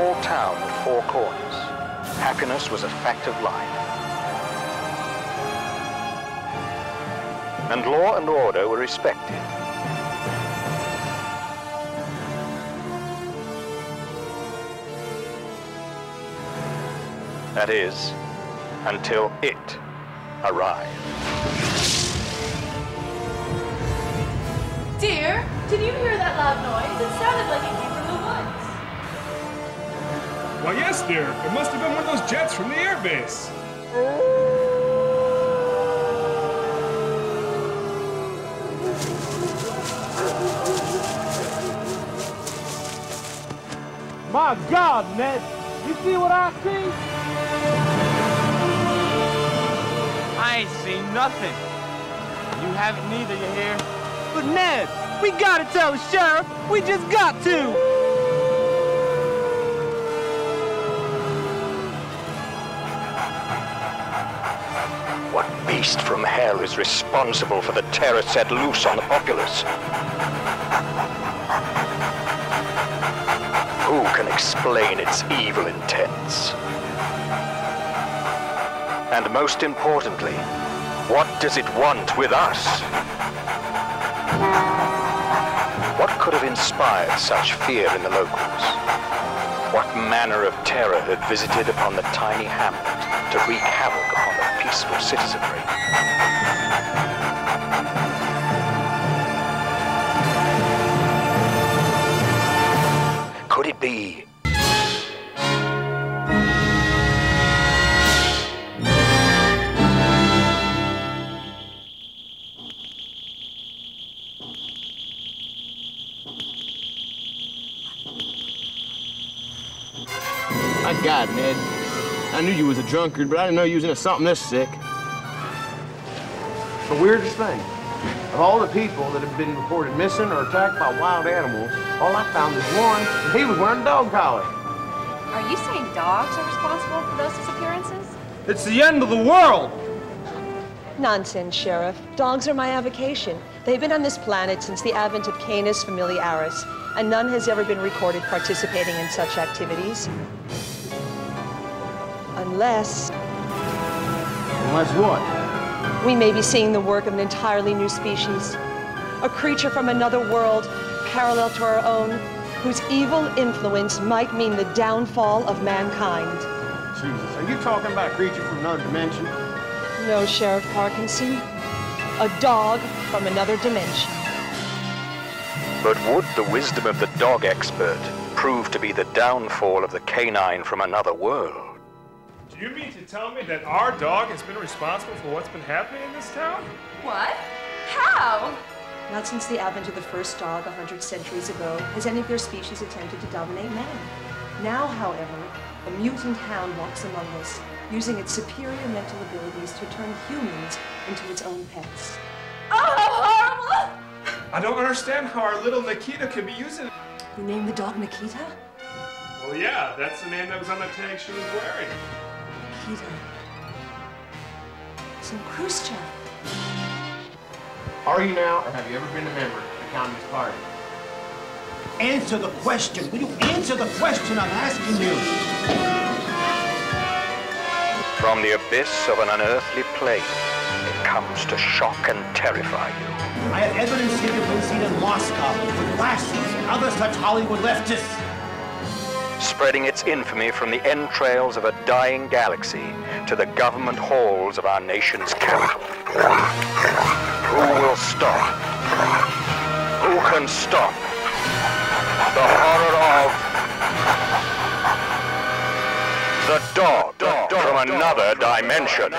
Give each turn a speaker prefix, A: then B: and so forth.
A: small town at four corners. Happiness was a fact of life. And law and order were respected. That is, until it arrived.
B: Dear, did you hear that loud noise? It sounded like it came from the woods.
C: Well, yes, dear. It must have been one of those jets from the airbase.
D: My God, Ned! You see what I see?
E: I ain't seen nothing. You haven't neither, you hear? But Ned, we gotta tell the sheriff. We just got to.
A: What beast from hell is responsible for the terror set loose on the populace? Who can explain its evil intents? And most importantly, what does it want with us? What could have inspired such fear in the locals? What manner of terror had visited upon the tiny hamlet to wreak havoc upon the peaceful citizenry? Could it be?
E: My God, Ned. I knew you was a drunkard, but I didn't know you was into something this sick. The weirdest thing, of all the people that have been reported missing or attacked by wild animals, all I found is one, and he was wearing a dog collar.
B: Are you saying dogs are responsible for those disappearances?
E: It's the end of the world!
F: Nonsense, Sheriff. Dogs are my avocation. They've been on this planet since the advent of Canis familiaris, and none has ever been recorded participating in such activities. Unless
E: what?
F: we may be seeing the work of an entirely new species. A creature from another world, parallel to our own, whose evil influence might mean the downfall of mankind.
E: Jesus, are you talking about a creature from another dimension?
F: No, Sheriff Parkinson. A dog from another dimension.
A: But would the wisdom of the dog expert prove to be the downfall of the canine from another world?
C: Do you mean to tell me that our dog has been responsible for what's been happening in this town?
B: What? How?
F: Not since the advent of the first dog 100 centuries ago has any of their species attempted to dominate man. Now, however, a mutant hound walks among us, using its superior mental abilities to turn humans into its own pets.
B: Oh, how horrible!
C: I don't understand how our little Nikita could be using it.
F: You named the dog Nikita?
C: Well, yeah, that's the name that was on the tag she was wearing.
F: Nikita. Some Khrushchev.
E: Are you now, or have you ever been a member of the Communist Party?
D: Answer the question. Will you answer the question I'm asking you?
A: From the abyss of an unearthly plane, it comes to shock and terrify you.
D: I have evidence here to been seen in Moscow with glasses and other such Hollywood leftists.
A: Spreading its infamy from the entrails of a dying galaxy to the government halls of our nation's capital. Who will stop? Who can stop the horror of the dog from another dimension?